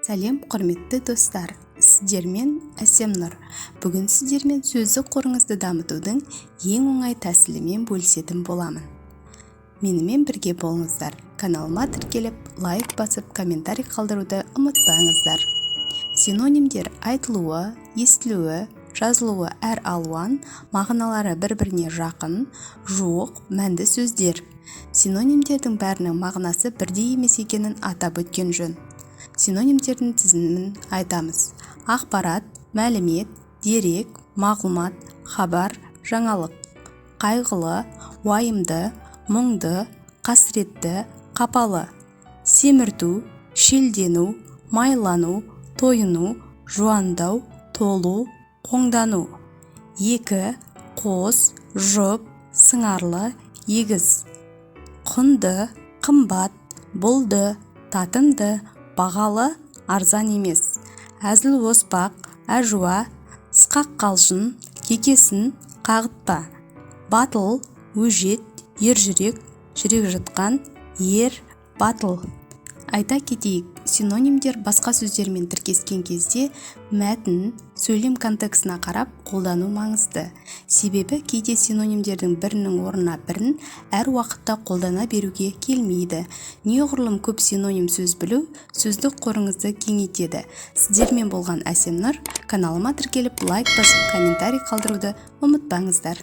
Сәлем құрметті достар, сіздермен Әсемнұр. Бүгін сіздермен сөздік қорыңызды дамытудың ең оңай тәсілімен бөлісетін боламын. Менімен бірге болыңыздар. Каналыма тіркеліп, лайк басып, комментарий қалдыруды ұмытпаңыздар. Синонимдер айтылуы, естілуі, жазылуы әр алуан, мағыналары бір-біріне жақын, жуық, мәнді сөздер. Синонимдердің бәрінің мағынасы бірдей емес екенін атап өткен жөн. Синонимдердің тізімін айтамыз. Ақпарат, мәлімет, дерек, мағлұмат, хабар, жаңалық. Қайғылы, уайымды, мұңды, қасіретті, қапалы. Семірту, шелдену, майлану, тойыну, жуандау, толу, қоңдану. Екі, қос, жұп, сыңарлы, егіз. Құнды, қымбат, бұлды, татымды, бағалы, арзан емес. Әзіл оспақ, әжуа, сықақ қалжың, кекесін, қағытпа. Батыл, өжет, ержүрек, жүрек жұтқан, ер, батыл. Айта кетейік, синонимдер басқа сөздермен тіркескен кезде мәтін, сөйлем контекстіне қарап қолдану маңызды. Себебі кейде синонимдердің бірінің орнына бірін әр уақытта қолдана беруге келмейді. Неғұрлым көп синоним сөз білу сөздік қорыңызды кеңейтеді. Сіздермен болған Әсемнұр. Каналыма тіркеліп, лайк басып, комментарий қалдыруды ұмытпаңыздар.